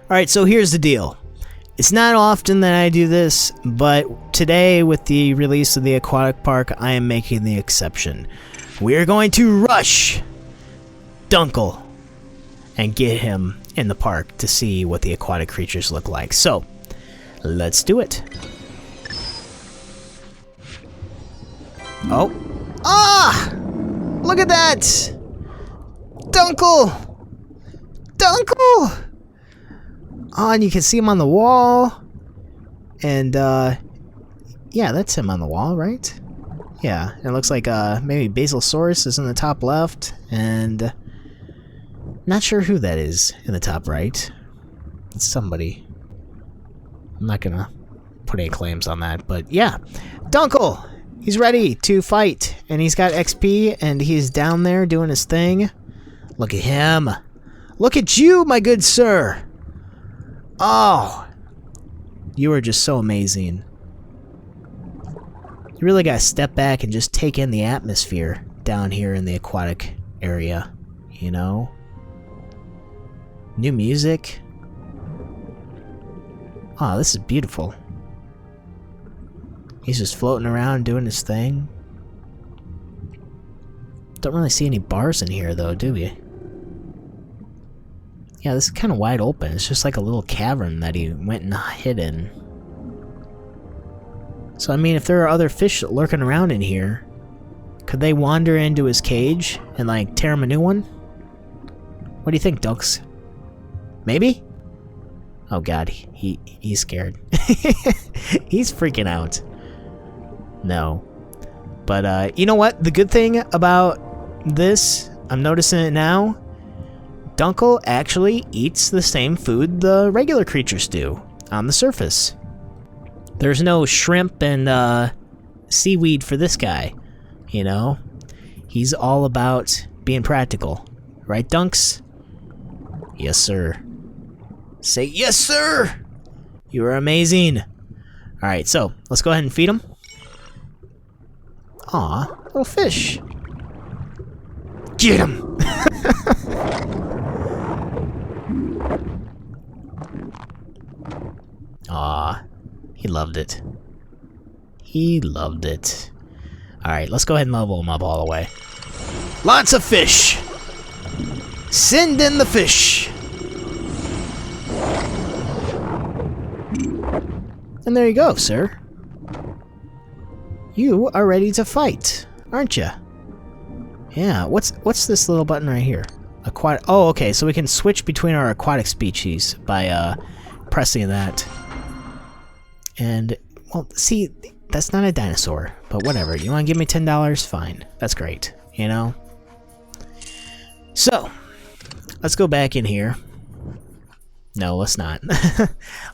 Alright, so here's the deal. It's not often that I do this, but today with the release of the Aquatic Park, I am making the exception. We are going to rush Dunkle and get him in the park to see what the aquatic creatures look like. So, let's do it. Oh. Ah! Look at that! Dunkle! Dunkle! Oh, and you can see him on the wall. And, yeah, that's him on the wall, right? Yeah, it looks like, maybe Basilosaurus is in the top left, and not sure who that is in the top right. It's somebody. I'm not gonna put any claims on that, but yeah. Dunkle! He's ready to fight, and he's got XP, and he's down there doing his thing. Look at him. Look at you, my good sir. Oh, you are just so amazing. You really gotta step back and just take in the atmosphere down here in the aquatic area, you know? New music. Oh, this is beautiful. He's just floating around doing his thing. Don't really see any bars in here though, do we? Yeah, this is kind of wide open. It's just like a little cavern that he went and hid in. So, I mean, if there are other fish lurking around in here, could they wander into his cage and, like, tear him a new one? What do you think, Dunks? Maybe? Oh god, he's scared. He's freaking out. No. But, you know what? The good thing about this, I'm noticing it now, Dunkle actually eats the same food the regular creatures do on the surface. There's no shrimp and seaweed for this guy, you know? He's all about being practical. Right, Dunks? Yes, sir. Say yes, sir! You are amazing. Alright, so, let's go ahead and feed him. Aw, little fish. Get him! Aw, he loved it. He loved it. Alright, let's go ahead and level him up all the way. Lots of fish! Send in the fish! And there you go, sir. You are ready to fight, aren't you? Yeah, what's this little button right here? Aquatic. Oh, okay, so we can switch between our aquatic species by pressing that. And, well, see, that's not a dinosaur, but whatever. You want to give me $10? Fine. That's great, you know? So, let's go back in here. No, let's not.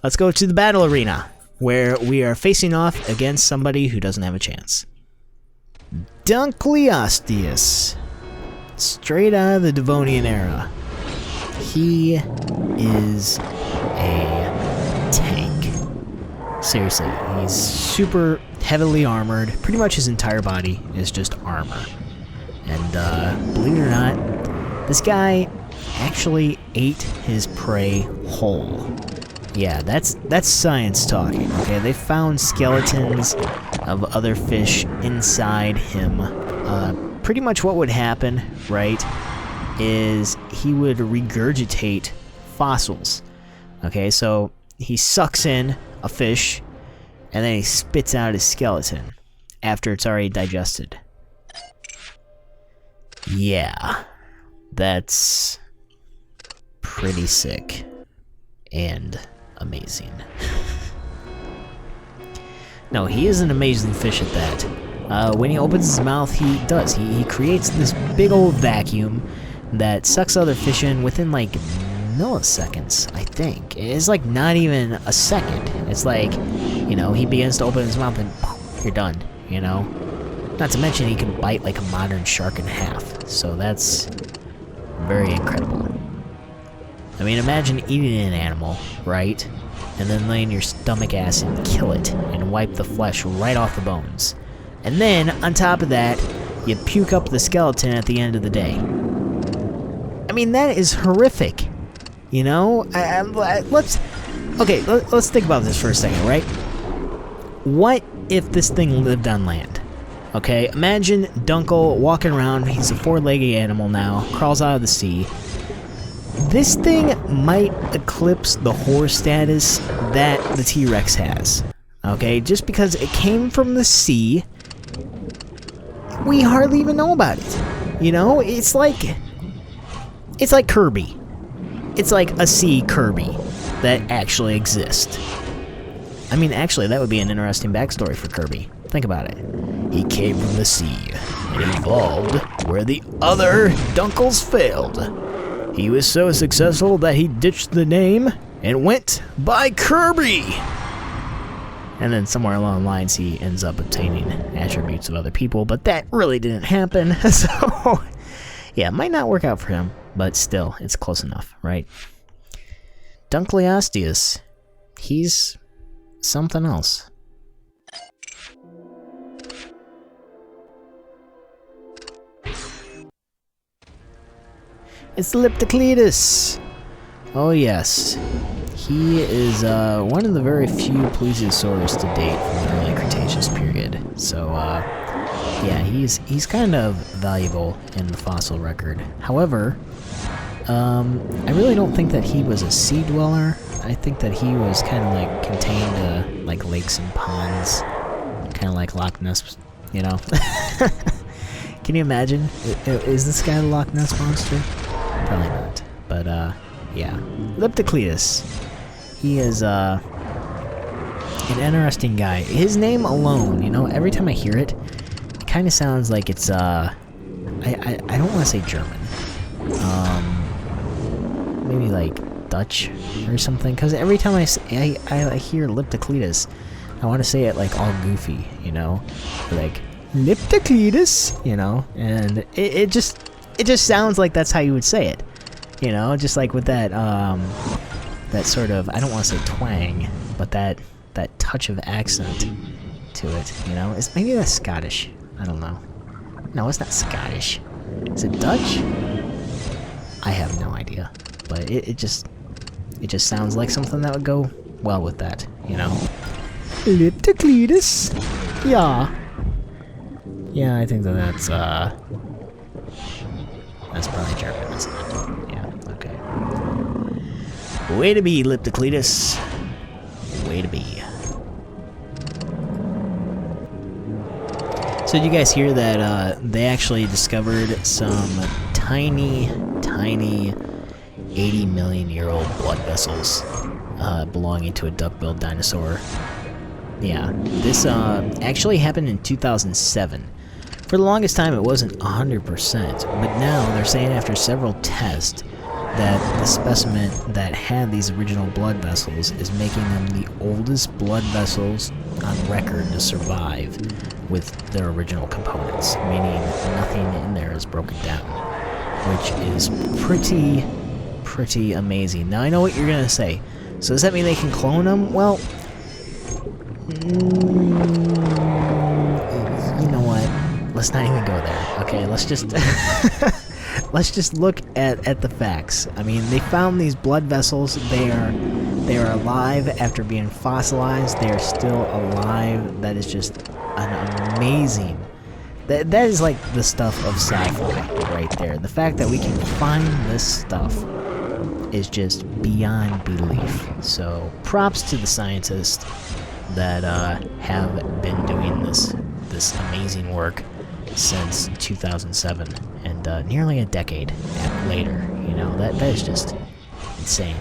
Let's go to the battle arena, where we are facing off against somebody who doesn't have a chance. Dunkleosteus. Straight out of the Devonian era. He is a tank. Seriously, he's super heavily armored. Pretty much his entire body is just armor. And believe it or not, this guy actually ate his prey whole. Yeah, that's science talking, okay? They found skeletons of other fish inside him. Pretty much what would happen, right, is he would regurgitate fossils. Okay, so he sucks in a fish, and then he spits out his skeleton after it's already digested. Yeah, that's pretty sick and amazing. No, he is an amazing fish at that. When he opens his mouth, he creates this big old vacuum that sucks other fish in within like milliseconds, I think. It's like not even a second. It's like, you know, he begins to open his mouth and poof, you're done, you know? Not to mention he can bite like a modern shark in half, so that's very incredible. I mean, imagine eating an animal, right? And then laying your stomach acid and kill it and wipe the flesh right off the bones. And then, on top of that, you puke up the skeleton at the end of the day. I mean, that is horrific. You know, let's think about this for a second, right? What if this thing lived on land? Okay, imagine Dunkle walking around. He's a four-legged animal now, crawls out of the sea. This thing might eclipse the horror status that the T-Rex has. Okay, just because it came from the sea, we hardly even know about it. You know, it's like Kirby. It's like a sea Kirby that actually exists. I mean, actually, that would be an interesting backstory for Kirby. Think about it. He came from the sea and evolved where the other Dunkles failed. He was so successful that he ditched the name and went by Kirby. And then somewhere along the lines, he ends up obtaining attributes of other people, but that really didn't happen. So, yeah, it might not work out for him, but still, it's close enough, right? Dunkleosteus, he's something else. It's Leptocletus! Oh yes, he is one of the very few plesiosaurs to date from the early Cretaceous period. So, yeah, he's kind of valuable in the fossil record. However, I really don't think that he was a sea dweller. I think that he was kind of like contained to like lakes and ponds, kind of like Loch Ness, you know. Can you imagine? Is this guy the Loch Ness monster? Probably not. But yeah, Leptocletus. He is an interesting guy. His name alone, you know, every time I hear it, it kind of sounds like it's I don't want to say German. Maybe like Dutch or something, because every time I hear Leptocletus, I want to say it like all goofy, you know, like Leptocletus, you know, and it just sounds like that's how you would say it, you know, just like with that that sort of, I don't want to say twang, but that touch of accent to it, you know. Maybe that's Scottish. I don't know. No, it's not Scottish. Is it Dutch? I have no idea. But it just sounds like something that would go well with that, you know. Leptocletus? Yeah. Yeah, I think that's probably German, isn't it? Yeah, okay. Way to be, Leptocletus. Way to be. So did you guys hear that they actually discovered some tiny 80 million year old blood vessels belonging to a duck-billed dinosaur? Yeah, this actually happened in 2007. For the longest time it wasn't 100%, but now they're saying after several tests that the specimen that had these original blood vessels is making them the oldest blood vessels on record to survive with their original components, meaning nothing in there is broken down, which is pretty amazing. Now I know what you're gonna say. So does that mean they can clone them? Well, you know what? Let's not even go there. Okay, let's just let's just look at the facts. I mean, they found these blood vessels. They are alive after being fossilized. They are still alive. That is just an amazing. That is like the stuff of sci-fi right there. The fact that we can find this stuff is just beyond belief. So props to the scientists that have been doing this amazing work since 2007 and nearly a decade later. You know, that is just insane.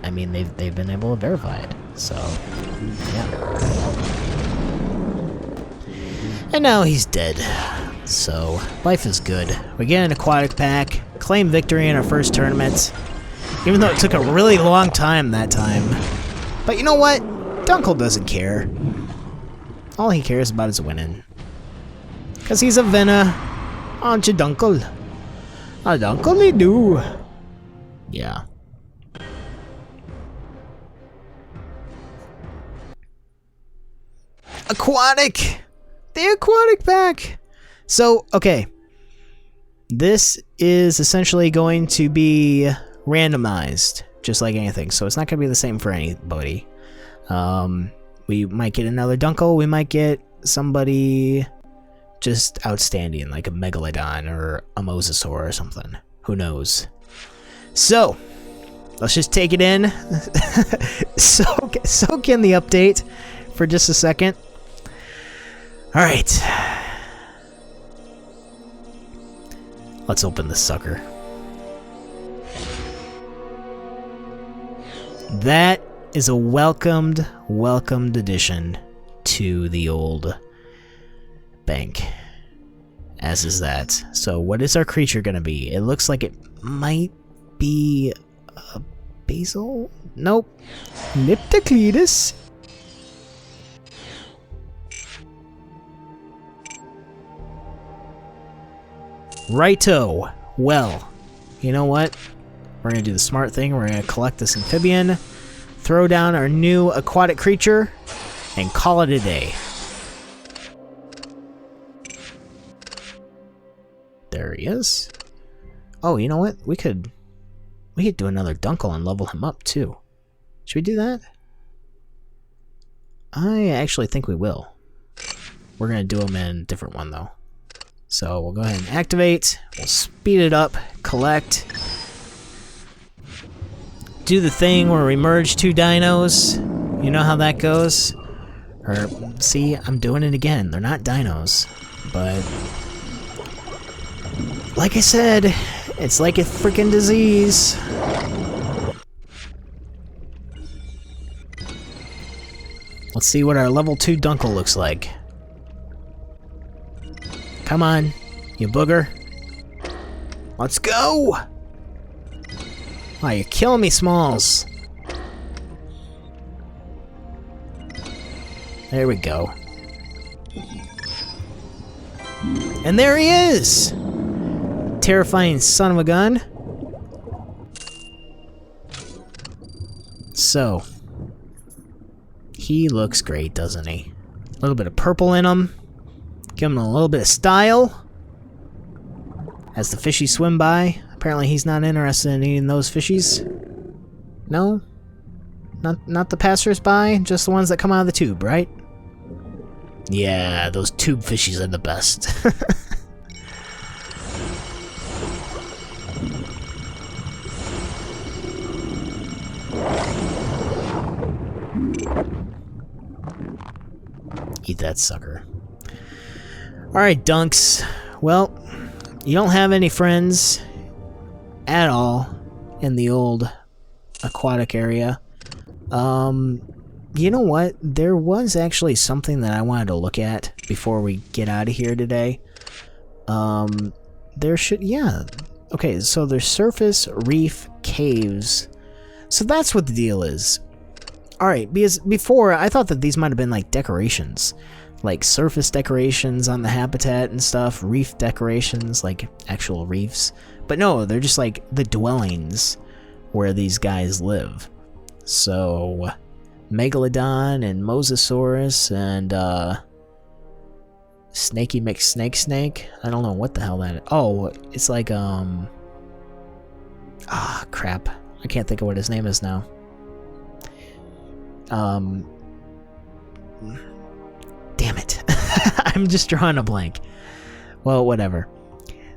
I mean, they've been able to verify it. So yeah. And now he's dead. So life is good. We get an aquatic pack, claim victory in our first tournament, even though it took a really long time that time. But you know what? Dunkle doesn't care. All he cares about is winning. Cause he's a winner. Aren't you, Dunkle? A Dunkle do. Yeah. Aquatic! The Aquatic Pack! So, okay. This is essentially going to be randomized. just like anything. So it's not gonna be the same for anybody. We might get another Dunkle. We might get somebody just outstanding, like a Megalodon or a Mosasaur or something. Who knows? So let's just take it in. soak in the update for just a second. All right. Let's open this sucker. That is a welcomed addition to the old bank. As is that. So what is our creature gonna be? It looks like it might be a basil? Nope. Liptocletus. Righto. Well, you know what? We're gonna do the smart thing. We're gonna collect this amphibian, throw down our new aquatic creature, and call it a day. There he is. Oh, you know what? We could do another Dunkle and level him up too. Should we do that? I actually think we will. We're gonna do him in a different one though. So we'll go ahead and activate. We'll speed it up. Collect. Do the thing where we merge two dinos. You know how that goes? Or, see, I'm doing it again. They're not dinos. But, like I said, it's like a freaking disease. Let's see what our level 2 Dunkle looks like. Come on, you booger. Let's go! Oh, you're killing me, Smalls. There we go. And there he is! Terrifying son of a gun. So, he looks great, doesn't he? A little bit of purple in him. Give him a little bit of style. As the fishies swim by. Apparently he's not interested in eating those fishies. No? Not the passers-by? Just the ones that come out of the tube, right? Yeah, those tube fishies are the best. Eat that sucker. Alright, Dunks. Well, you don't have any friends at all in the old aquatic area. You know what? There was actually something that I wanted to look at before we get out of here today. There should... yeah. Okay, so there's surface, reef, caves. So that's what the deal is. Alright, because before, I thought that these might have been like decorations. Like surface decorations on the habitat and stuff, reef decorations, like actual reefs. But no, they're just like the dwellings where these guys live. So, Megalodon and Mosasaurus and Snakey McSnake. I don't know what the hell that is. Oh, it's like crap. I can't think of what his name is now. Damn it. I'm just drawing a blank. Well, whatever.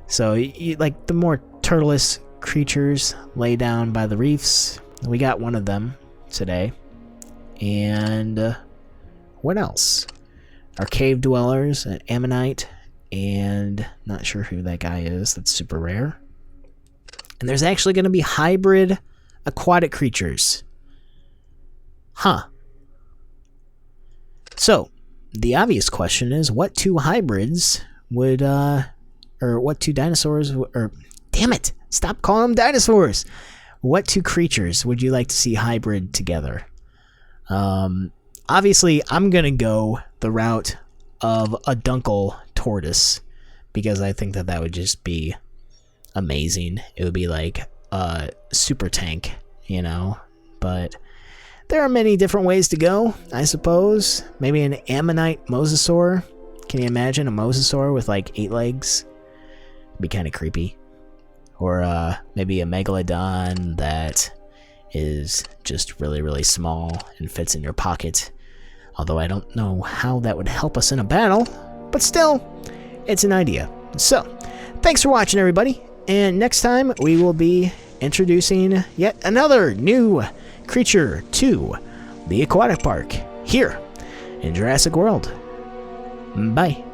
So, like, the more turtleless creatures lay down by the reefs. We got one of them today. And, what else? Our cave dwellers, an ammonite, and not sure who that guy is. That's super rare. And there's actually going to be hybrid aquatic creatures. Huh. So, the obvious question is, what two hybrids would, or what two dinosaurs, or, damn it, stop calling them dinosaurs! What two creatures would you like to see hybrid together? Obviously, I'm gonna go the route of a Dunkle tortoise, because I think that that would just be amazing. It would be like a super tank, you know, but... there are many different ways to go, I suppose. Maybe an ammonite mosasaur. Can you imagine a mosasaur with like 8 legs? It'd be kind of creepy. Or maybe a megalodon that is just really, really small and fits in your pocket. Although I don't know how that would help us in a battle, but still, it's an idea. So, thanks for watching, everybody, and next time we will be introducing yet another new creature to the Aquatic Park here in Jurassic World. Bye.